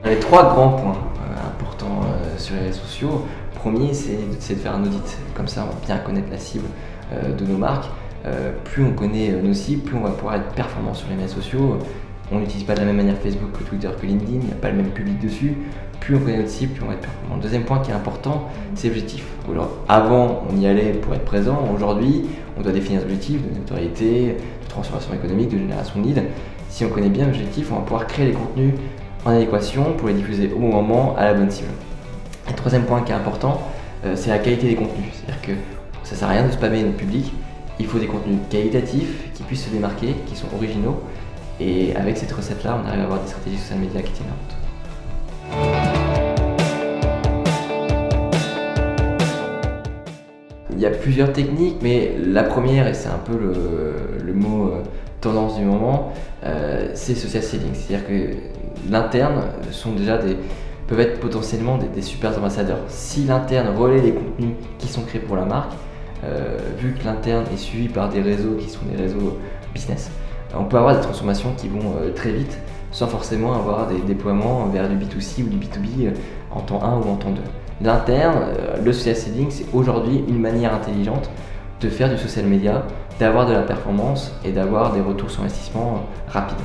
Les trois grands points importants sur les réseaux sociaux. Premier, c'est de faire un audit. Comme ça, on va bien connaître la cible de nos marques. Plus on connaît nos cibles, plus on va pouvoir être performant sur les médias sociaux. On n'utilise pas de la même manière Facebook que Twitter que LinkedIn, il n'y a pas le même public dessus. Plus on connaît notre cible, plus on va être performant. Le deuxième point qui est important, c'est l'objectif. Alors, avant, on y allait pour être présent. Aujourd'hui, on doit définir des objectifs de notoriété, de transformation économique, de génération de leads. Si on connaît bien l'objectif, on va pouvoir créer les contenus en adéquation pour les diffuser au bon moment à la bonne cible. Et le troisième point qui est important, c'est la qualité des contenus. C'est-à-dire que ça ne sert à rien de spammer notre public. Il faut des contenus qualitatifs qui puissent se démarquer, qui sont originaux. Et avec cette recette-là, on arrive à avoir des stratégies social media qui tiennent la route. Il y a plusieurs techniques, mais la première, et c'est un peu le mot tendance du moment, c'est social selling. C'est-à-dire que l'interne peuvent être potentiellement des super ambassadeurs. Si l'interne relaie les contenus qui sont créés pour la marque, vu que l'interne est suivi par des réseaux qui sont des réseaux business, on peut avoir des transformations qui vont très vite sans forcément avoir des déploiements vers du B2C ou du B2B en temps 1 ou en temps 2. L'interne, le social selling, c'est aujourd'hui une manière intelligente de faire du social media, d'avoir de la performance et d'avoir des retours sur investissement rapides.